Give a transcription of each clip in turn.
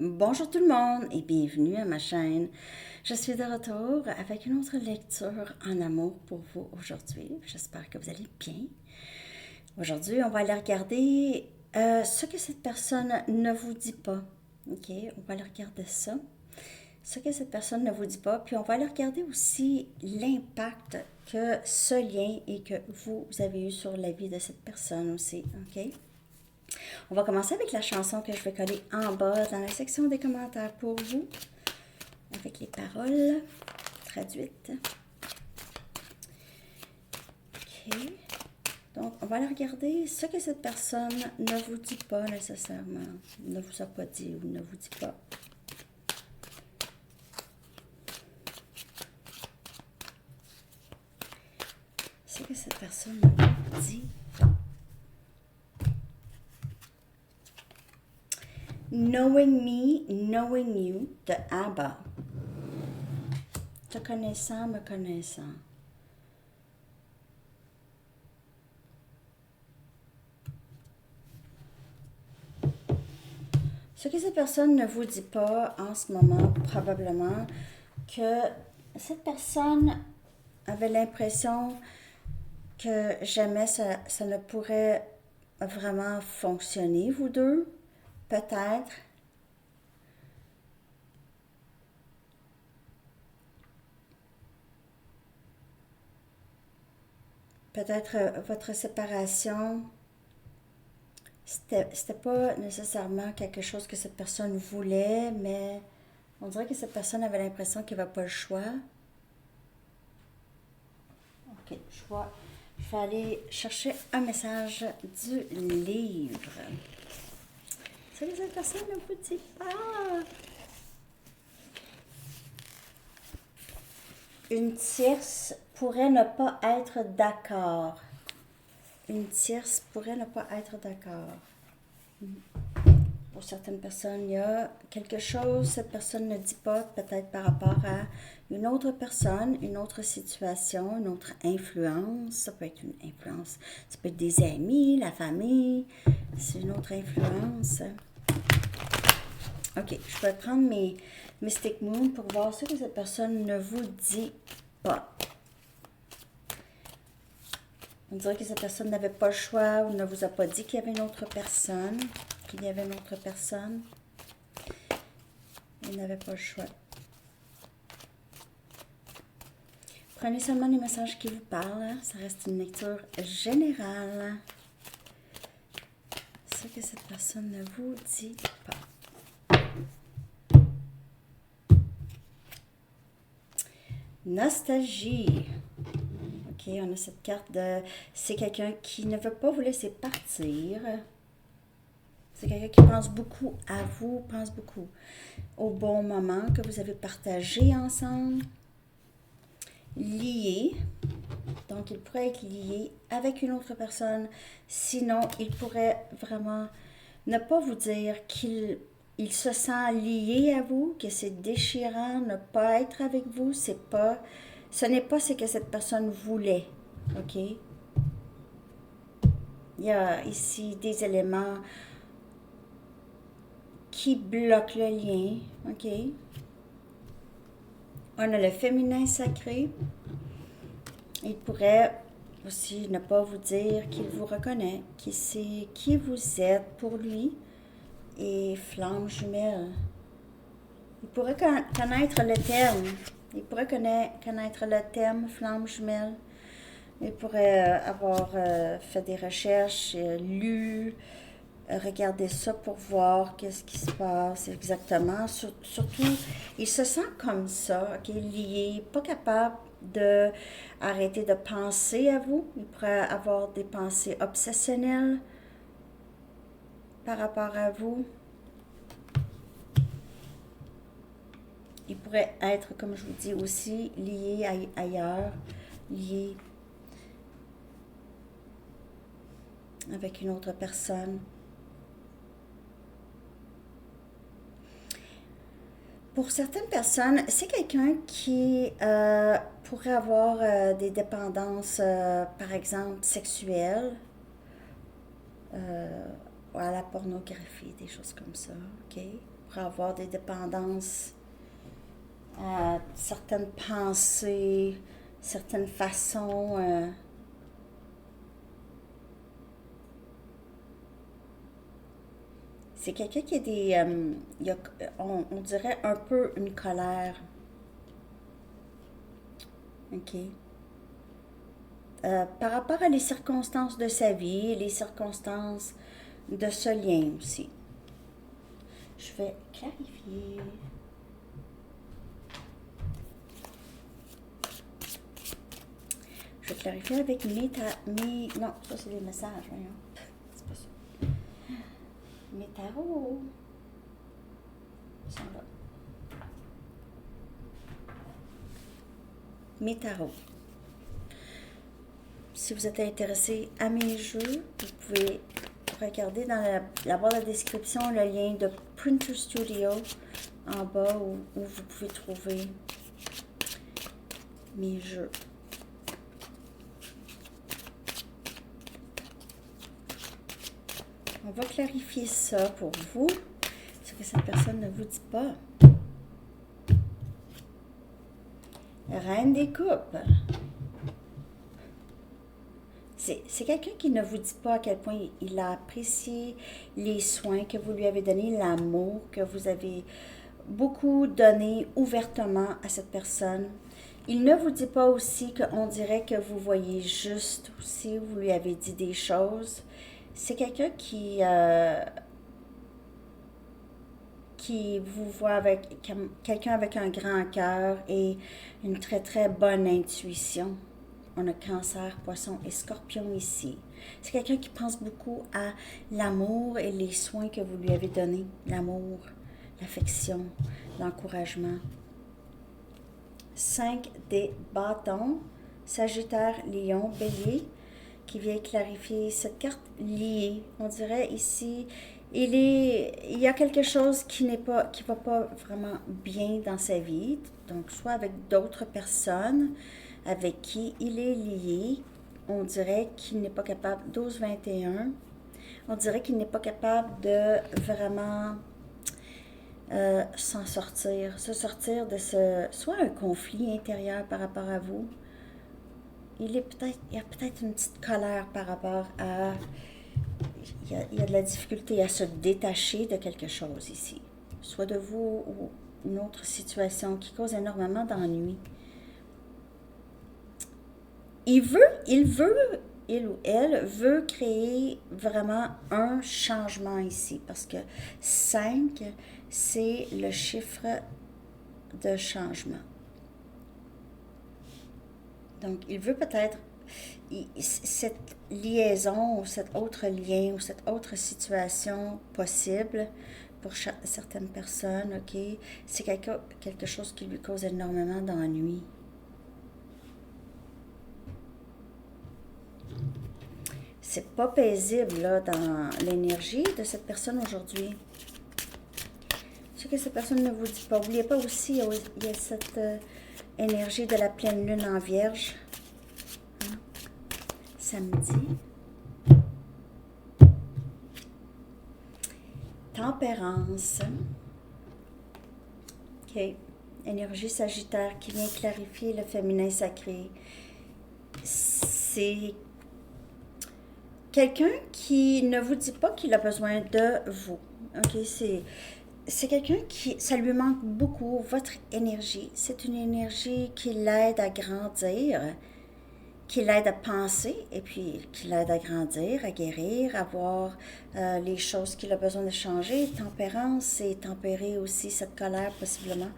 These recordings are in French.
Bonjour tout le monde et bienvenue à ma chaîne. Je suis de retour avec une autre lecture en amour pour vous aujourd'hui. J'espère que vous allez bien. Aujourd'hui, on va aller regarder ce que cette personne ne vous dit pas. OK? On va aller regarder ça. Ce que cette personne ne vous dit pas. Puis on va aller regarder aussi l'impact que ce lien et que vous avez eu sur la vie de cette personne aussi. OK? On va commencer avec la chanson que je vais coller en bas dans la section des commentaires pour vous, avec les paroles traduites. OK. Donc, on va aller regarder ce que cette personne ne vous dit pas nécessairement, ne vous a pas dit ou ne vous dit pas. Ce que cette personne ne vous dit pas. Knowing Me, Knowing You de ABBA. Te connaissant, me connaissant. Ce que cette personne ne vous dit pas en ce moment, probablement, que cette personne avait l'impression que jamais ça ne pourrait vraiment fonctionner, vous deux, peut-être. Peut-être votre séparation, c'était pas nécessairement quelque chose que cette personne voulait, mais on dirait que cette personne avait l'impression qu'il n'y avait pas le choix. Ok, je vais aller chercher un message du livre. C'est que cette personne ne vous dit pas. Une tierce pourrait ne pas être d'accord. Une tierce pourrait ne pas être d'accord. Pour certaines personnes, il y a quelque chose que cette personne ne dit pas, peut-être par rapport à une autre personne, une autre situation, une autre influence. Ça peut être une influence, ça peut être des amis, la famille, c'est une autre influence. Ok, je vais prendre mes Mystic Moon pour voir ce que cette personne ne vous dit pas. On dirait que cette personne n'avait pas le choix ou ne vous a pas dit qu'il y avait une autre personne. Qu'il y avait une autre personne. Il n'avait pas le choix. Prenez seulement les messages qui vous parlent. Ça reste une lecture générale. Ce que cette personne ne vous dit pas. Nostalgie. Ok, on a cette carte de... C'est quelqu'un qui ne veut pas vous laisser partir. C'est quelqu'un qui pense beaucoup à vous, pense beaucoup au bon moment que vous avez partagé ensemble. Lié. Donc, il pourrait être lié avec une autre personne. Sinon, il pourrait vraiment ne pas vous dire qu'il se sent lié à vous, que c'est déchirant ne pas être avec vous. Ce n'est pas ce que cette personne voulait. OK? Il y a ici des éléments qui bloquent le lien. OK? On a le féminin sacré. Il pourrait aussi ne pas vous dire qu'il vous reconnaît, qu'il sait qui vous êtes pour lui. Et flamme jumelle. Il pourrait connaître le terme. Il pourrait connaître le terme flamme jumelle. Il pourrait avoir fait des recherches, lu, regardé ça pour voir qu'est-ce qui se passe exactement. Surtout, il se sent comme ça, ok, lié, pas capable de arrêter de penser à vous. Il pourrait avoir des pensées obsessionnelles par rapport à vous. Il pourrait être, comme je vous dis aussi, lié ailleurs, lié avec une autre personne. Pour certaines personnes, c'est quelqu'un qui pourrait avoir des dépendances, par exemple, sexuelles, à la pornographie, des choses comme ça, ok? pourrait avoir des dépendances à certaines pensées, certaines façons. C'est quelqu'un qui a on dirait un peu une colère. OK. Par rapport à les circonstances de sa vie, les circonstances de ce lien aussi. Je vais clarifier. Je vais clarifier avec non, ça c'est des messages, voyons. C'est pas ça. Mes tarots. Ils sont là. Mes tarots. Si vous êtes intéressé à mes jeux, vous pouvez regarder dans la barre de description le lien de Printer Studio en bas où vous pouvez trouver mes jeux. On va clarifier ça pour vous, ce que cette personne ne vous dit pas. Reine des coupes. C'est quelqu'un qui ne vous dit pas à quel point il a apprécié les soins que vous lui avez donnés, l'amour que vous avez beaucoup donné ouvertement à cette personne. Il ne vous dit pas aussi qu'on dirait que vous voyez juste aussi, vous lui avez dit des choses. C'est quelqu'un qui vous voit avec quelqu'un avec un grand cœur et une très très bonne intuition. On a Cancer, Poisson et Scorpion ici. C'est quelqu'un qui pense beaucoup à l'amour et les soins que vous lui avez donnés. L'amour, l'affection, l'encouragement. 5 des bâtons, Sagittaire, Lion, Bélier, qui vient clarifier cette carte liée. On dirait ici, il y a quelque chose qui va pas vraiment bien dans sa vie, donc soit avec d'autres personnes avec qui il est lié. On dirait qu'il n'est pas capable, 12-21, on dirait qu'il n'est pas capable de vraiment s'en sortir, se sortir de soit un conflit intérieur par rapport à vous. Il y a peut-être une petite colère par rapport à... Il y a de la difficulté à se détacher de quelque chose ici, soit de vous ou une autre situation qui cause énormément d'ennui. Il ou elle veut créer vraiment un changement ici, parce que 5, c'est le chiffre de changement. Donc, il veut peut-être cette liaison ou cet autre lien ou cette autre situation possible pour certaines personnes, ok? C'est quelque chose qui lui cause énormément d'ennui. C'est pas paisible là, dans l'énergie de cette personne aujourd'hui. Ce que cette personne ne vous dit pas. N'oubliez pas aussi, il y a cette énergie de la pleine lune en Vierge. Hein? Samedi. Tempérance. OK. Énergie Sagittaire qui vient clarifier le féminin sacré. C'est quelqu'un qui ne vous dit pas qu'il a besoin de vous. OK, c'est quelqu'un ça lui manque beaucoup, votre énergie. C'est une énergie qui l'aide à grandir, qui l'aide à penser et puis qui l'aide à grandir, à guérir, à voir les choses qu'il a besoin de changer. Tempérance, c'est tempérer aussi cette colère possiblement,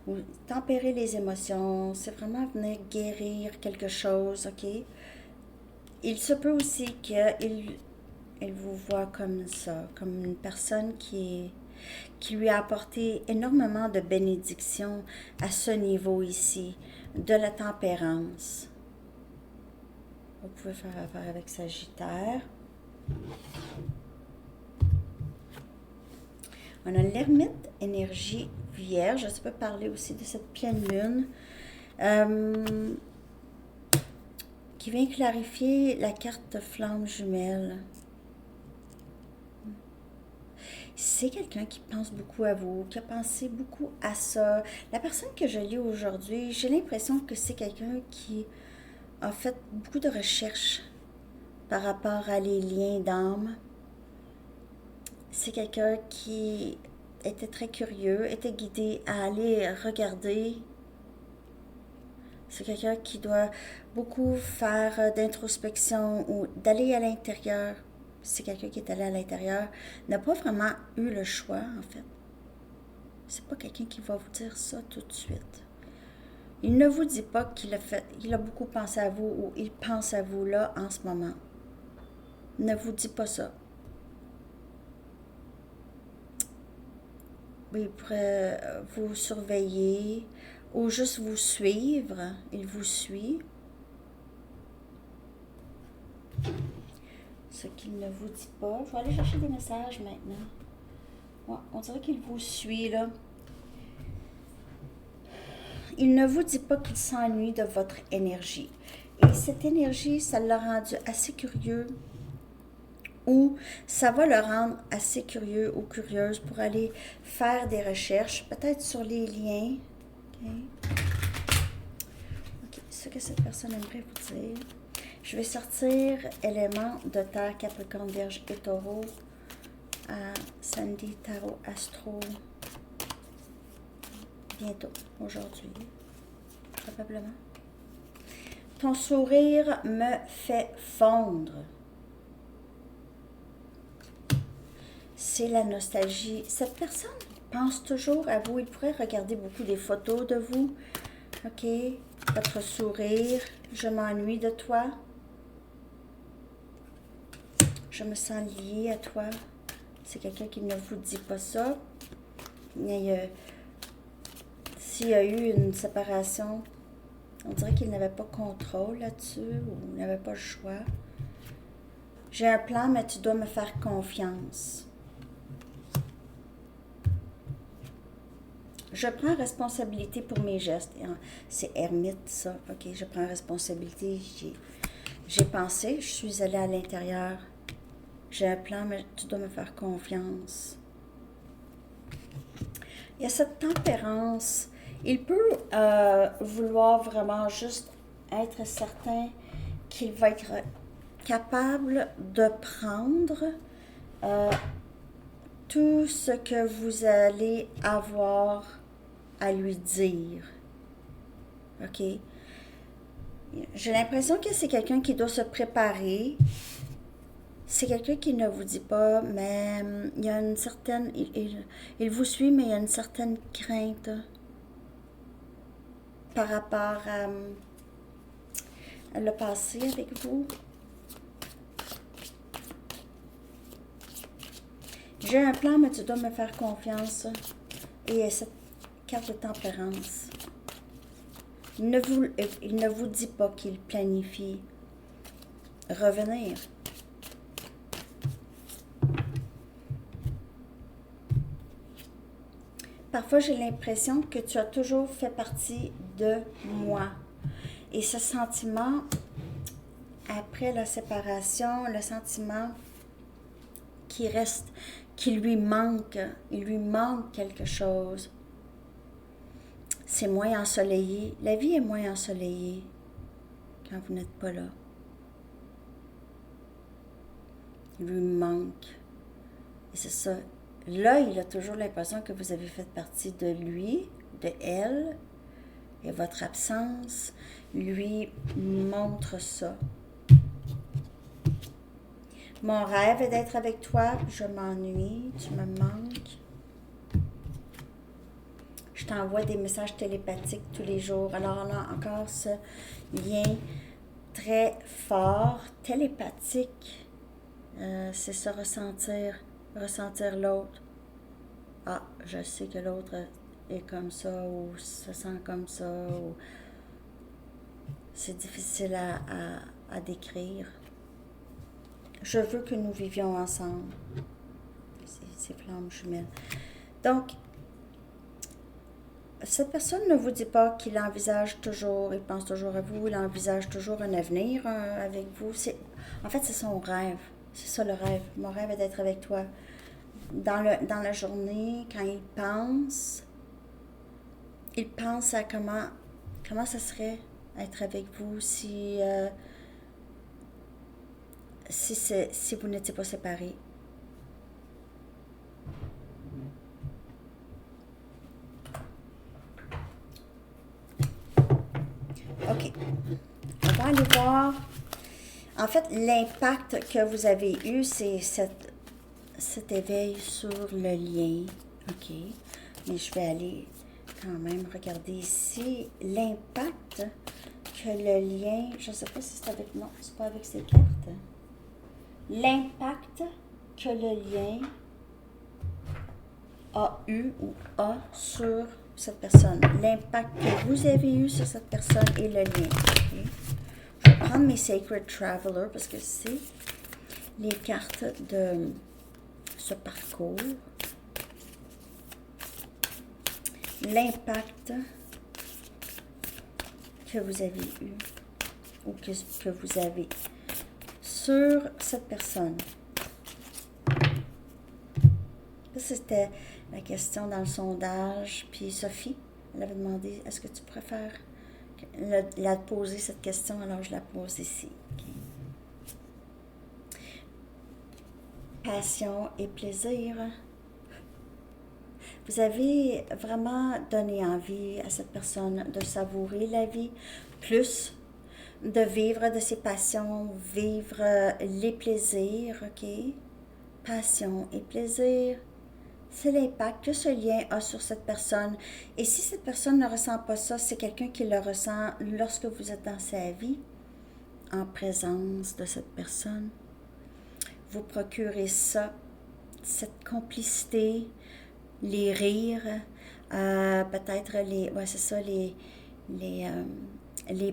ou tempérer les émotions. C'est vraiment venir guérir quelque chose, OK? Il se peut aussi qu'il vous voit comme ça, comme une personne qui lui a apporté énormément de bénédictions à ce niveau ici, de la tempérance. Vous pouvez faire affaire avec Sagittaire. On a l'ermite, énergie Vierge. Ça peut parler aussi de cette pleine lune. Qui vient clarifier la carte de flamme jumelle. C'est quelqu'un qui pense beaucoup à vous, qui a pensé beaucoup à ça. La personne que je lis aujourd'hui, j'ai l'impression que c'est quelqu'un qui a fait beaucoup de recherches par rapport à les liens d'âme. C'est quelqu'un qui était très curieux, était guidé à aller regarder. C'est quelqu'un qui doit beaucoup faire d'introspection ou d'aller à l'intérieur. C'est quelqu'un qui est allé à l'intérieur, n'a pas vraiment eu le choix, en fait. C'est pas quelqu'un qui va vous dire ça tout de suite. Il ne vous dit pas qu'il a beaucoup pensé à vous ou il pense à vous là en ce moment. Ne vous dit pas ça. Il pourrait vous surveiller ou juste vous suivre. Il vous suit. Ce qu'il ne vous dit pas. Je vais aller chercher des messages maintenant. Ouais, on dirait qu'il vous suit là. Il ne vous dit pas qu'il s'ennuie de votre énergie. Et cette énergie, ça l'a rendu assez curieux ou ça va le rendre assez curieux ou curieuse pour aller faire des recherches, peut-être sur les liens. OK, ce que cette personne aimerait vous dire. Je vais sortir éléments de terre, Capricorne, Vierge et Taureau à Sandy Tarot Astro bientôt, aujourd'hui, probablement. Ton sourire me fait fondre. C'est la nostalgie. Cette personne pense toujours à vous. Il pourrait regarder beaucoup des photos de vous. OK. Votre sourire. Je m'ennuie de toi. Je me sens liée à toi. C'est quelqu'un qui ne vous dit pas ça. S'il y a eu une séparation, on dirait qu'il n'avait pas contrôle là-dessus ou n'avait pas le choix. J'ai un plan, mais tu dois me faire confiance. Je prends responsabilité pour mes gestes. C'est ermite, ça. OK, je prends responsabilité. J'ai pensé, je suis allée à l'intérieur. J'ai un plan, mais tu dois me faire confiance. Il y a cette tempérance. Il peut vouloir vraiment juste être certain qu'il va être capable de prendre tout ce que vous allez avoir à lui dire. OK? J'ai l'impression que c'est quelqu'un qui doit se préparer. C'est quelqu'un qui ne vous dit pas, mais il y a une certaine... Il vous suit, mais il y a une certaine crainte par rapport à le passé avec vous. J'ai un plan, mais tu dois me faire confiance. Et cette carte de tempérance. Il ne vous dit pas qu'il planifie revenir. Parfois, j'ai l'impression que tu as toujours fait partie de moi. Et ce sentiment, après la séparation, le sentiment qui reste, qui lui manque, il lui manque quelque chose. C'est moins ensoleillé. La vie est moins ensoleillée quand vous n'êtes pas là. Il lui manque. Et c'est ça. Là, il a toujours l'impression que vous avez fait partie de lui, de elle, et votre absence lui montre ça. Mon rêve est d'être avec toi, je m'ennuie, tu me manques. Je t'envoie des messages télépathiques tous les jours. Alors là, encore ce lien très fort, télépathique, c'est se ressentir l'autre. Ah, je sais que l'autre est comme ça ou se sent comme ça. Ou... C'est difficile à décrire. Je veux que nous vivions ensemble. Ces flammes jumelles. Donc, cette personne ne vous dit pas qu'il envisage toujours, il pense toujours à vous, il envisage toujours un avenir avec vous. En fait, c'est son rêve. C'est ça le rêve. Mon rêve est d'être avec toi. dans la journée, quand il pense à comment ça serait être avec vous si vous n'étiez pas séparés. OK. On va aller voir. En fait, l'impact que vous avez eu, c'est cet éveil sur le lien. OK. Mais je vais aller quand même regarder ici l'impact que le lien, je ne sais pas si c'est avec, non, c'est pas avec ces cartes. L'impact que le lien a eu ou a sur cette personne. L'impact que vous avez eu sur cette personne et le lien. Okay? Je vais prendre mes Sacred Traveler parce que c'est les cartes de ce parcours. L'impact que vous avez eu ou que vous avez sur cette personne. C'était la question dans le sondage. Puis Sophie, elle avait demandé, est-ce que tu préfères la poser cette question? Alors je la pose ici. Okay. Passion et plaisir. Vous avez vraiment donné envie à cette personne de savourer la vie, plus de vivre de ses passions, vivre les plaisirs, ok? Passion et plaisir. C'est l'impact que ce lien a sur cette personne. Et si cette personne ne ressent pas ça, c'est quelqu'un qui le ressent lorsque vous êtes dans sa vie, en présence de cette personne. Vous procurez ça, cette complicité, les rires, peut-être les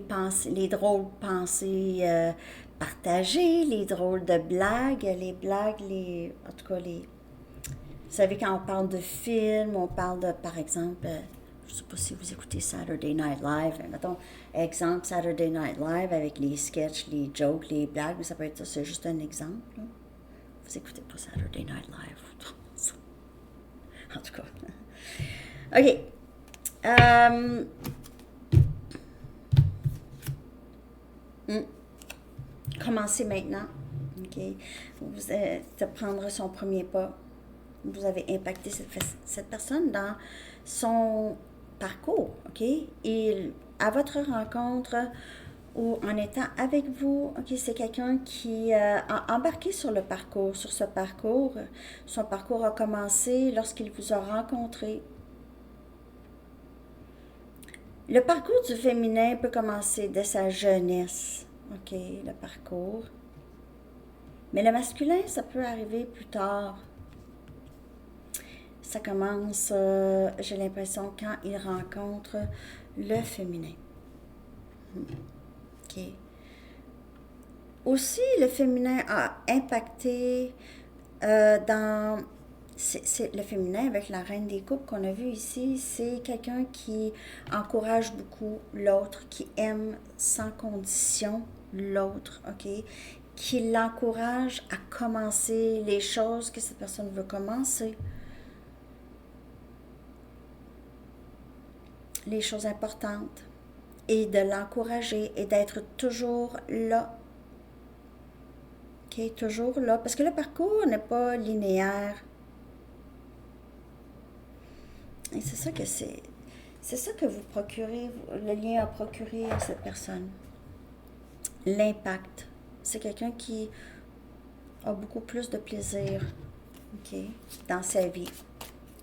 pensées, les drôles de pensées partagées, les drôles de blagues, en tout cas vous savez, quand on parle de films, on parle de, par exemple, je ne sais pas si vous écoutez Saturday Night Live, mettons, exemple, Saturday Night Live avec les sketchs, les jokes, les blagues, mais ça peut être ça, c'est juste un exemple. Là. Vous écoutez pas Saturday Night Live. En tout cas. OK. Commencez maintenant. OK. De prendre son premier pas. Vous avez impacté cette personne dans son parcours, OK? Et à votre rencontre ou en étant avec vous, OK, c'est quelqu'un qui a embarqué sur ce parcours. Son parcours a commencé lorsqu'il vous a rencontré. Le parcours du féminin peut commencer dès sa jeunesse, OK, le parcours. Mais le masculin, ça peut arriver plus tard. Ça commence, j'ai l'impression, quand il rencontre le féminin. OK. Aussi, le féminin a impacté dans... C'est le féminin avec la reine des coupes qu'on a vu ici, c'est quelqu'un qui encourage beaucoup l'autre, qui aime sans condition l'autre, OK? Qui l'encourage à commencer les choses que cette personne veut commencer. Les choses importantes et de l'encourager et d'être toujours là. OK, toujours là. Parce que le parcours n'est pas linéaire. Et c'est ça que c'est. C'est ça que vous procurez, le lien a procuré à cette personne. L'impact. C'est quelqu'un qui a beaucoup plus de plaisir, OK, dans sa vie.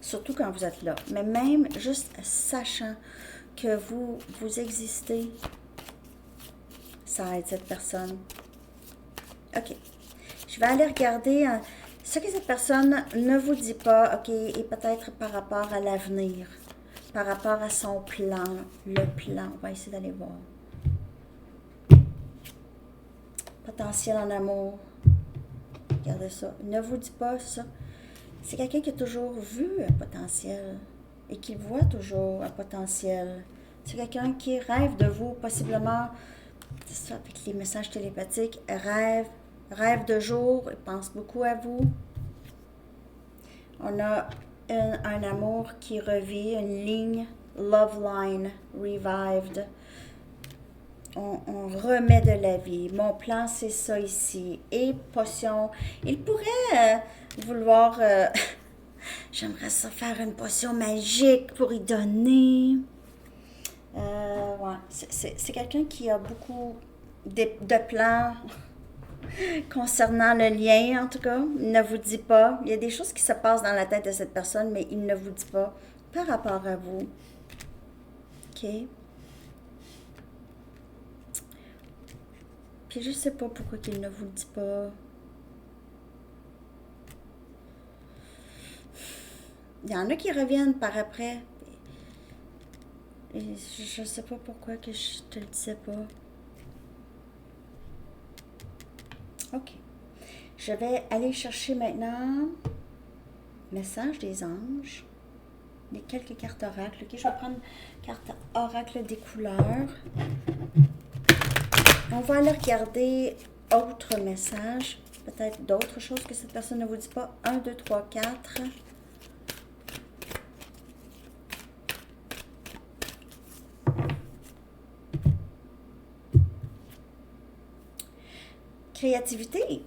Surtout quand vous êtes là. Mais même juste sachant que vous existez, ça aide cette personne. OK. Je vais aller regarder ce que cette personne ne vous dit pas, OK, et peut-être par rapport à l'avenir, par rapport à son plan, le plan. On va essayer d'aller voir. Potentiel en amour. Regardez ça. Ne vous dit pas ça. C'est quelqu'un qui a toujours vu un potentiel et qui voit toujours un potentiel. C'est quelqu'un qui rêve de vous, possiblement, c'est ça, avec les messages télépathiques, rêve de jour, il pense beaucoup à vous. On a un amour qui revit, une ligne, love line, revived. On remet de la vie. Mon plan, c'est ça ici. Et potion. Il pourrait vouloir... j'aimerais ça faire une potion magique pour y donner. Ouais. C'est quelqu'un qui a beaucoup de plans concernant le lien, en tout cas. Il ne vous dit pas. Il y a des choses qui se passent dans la tête de cette personne, mais il ne vous dit pas par rapport à vous. OK? Puis je sais pas pourquoi il ne vous le dit pas. Il y en a qui reviennent par après. Et je sais pas pourquoi que je te le disais pas. OK. Je vais aller chercher maintenant message des anges. Les quelques cartes oracles. OK, je vais prendre carte oracle des couleurs. On va aller regarder autres messages. Peut-être d'autres choses que cette personne ne vous dit pas. 1, 2, 3, 4. Créativité.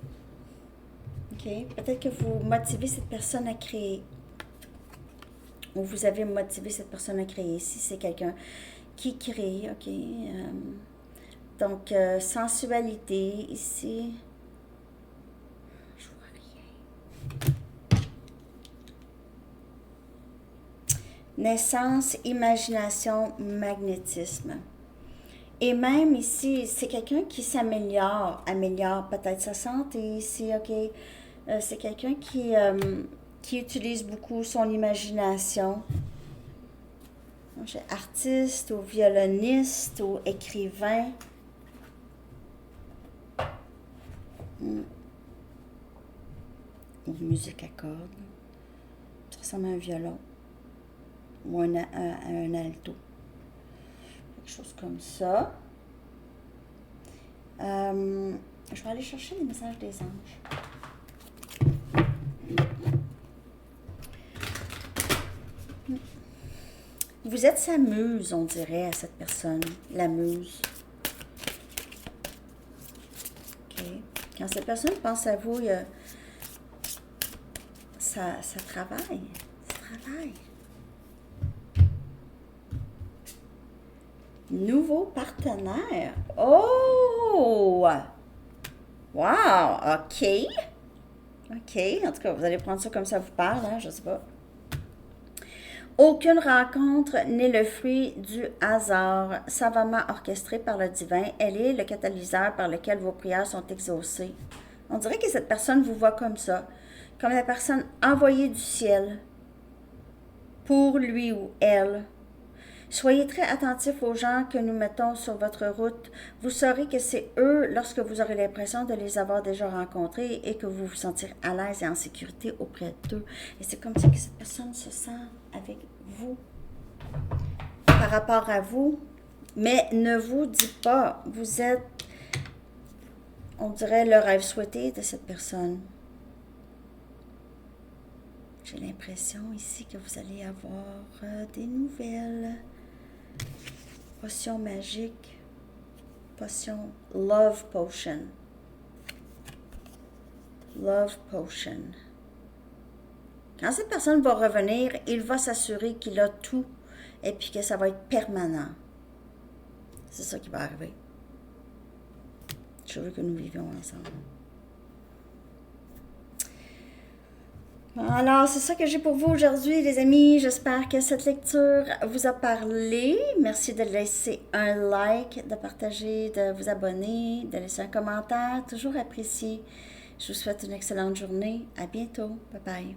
OK. Peut-être que vous motivez cette personne à créer. Ou vous avez motivé cette personne à créer. Si c'est quelqu'un qui crée, OK. Donc, sensualité ici. Je vois rien. Naissance, imagination, magnétisme. Et même ici, c'est quelqu'un qui s'améliore, améliore peut-être sa santé ici, OK? C'est quelqu'un qui utilise beaucoup son imagination. J'ai artiste ou violoniste ou écrivain. Ou musique à cordes. Ça ressemble à un violon. Ou un alto. Quelque chose comme ça. Je vais aller chercher les messages des anges. Vous êtes sa muse, on dirait, à cette personne. La muse. OK. Quand cette personne pense à vous, ça travaille. Ça travaille. Nouveau partenaire. Oh! Wow! OK. OK. En tout cas, vous allez prendre ça comme ça vous parle, hein? Je sais pas. Aucune rencontre n'est le fruit du hasard, savamment orchestrée par le divin. Elle est le catalyseur par lequel vos prières sont exaucées. On dirait que cette personne vous voit comme ça, comme la personne envoyée du ciel pour lui ou elle. Soyez très attentifs aux gens que nous mettons sur votre route. Vous saurez que c'est eux lorsque vous aurez l'impression de les avoir déjà rencontrés et que vous vous sentirez à l'aise et en sécurité auprès d'eux. Et c'est comme ça que cette personne se sent avec vous, par rapport à vous. Mais ne vous dites pas, vous êtes, on dirait, le rêve souhaité de cette personne. J'ai l'impression ici que vous allez avoir des nouvelles. Potion magique. Potion Love Potion. Love Potion. Quand cette personne va revenir, il va s'assurer qu'il a tout et puis que ça va être permanent. C'est ça qui va arriver. Je veux que nous vivions ensemble. Alors, c'est ça que j'ai pour vous aujourd'hui, les amis. J'espère que cette lecture vous a parlé. Merci de laisser un like, de partager, de vous abonner, de laisser un commentaire. Toujours apprécié. Je vous souhaite une excellente journée. À bientôt. Bye bye.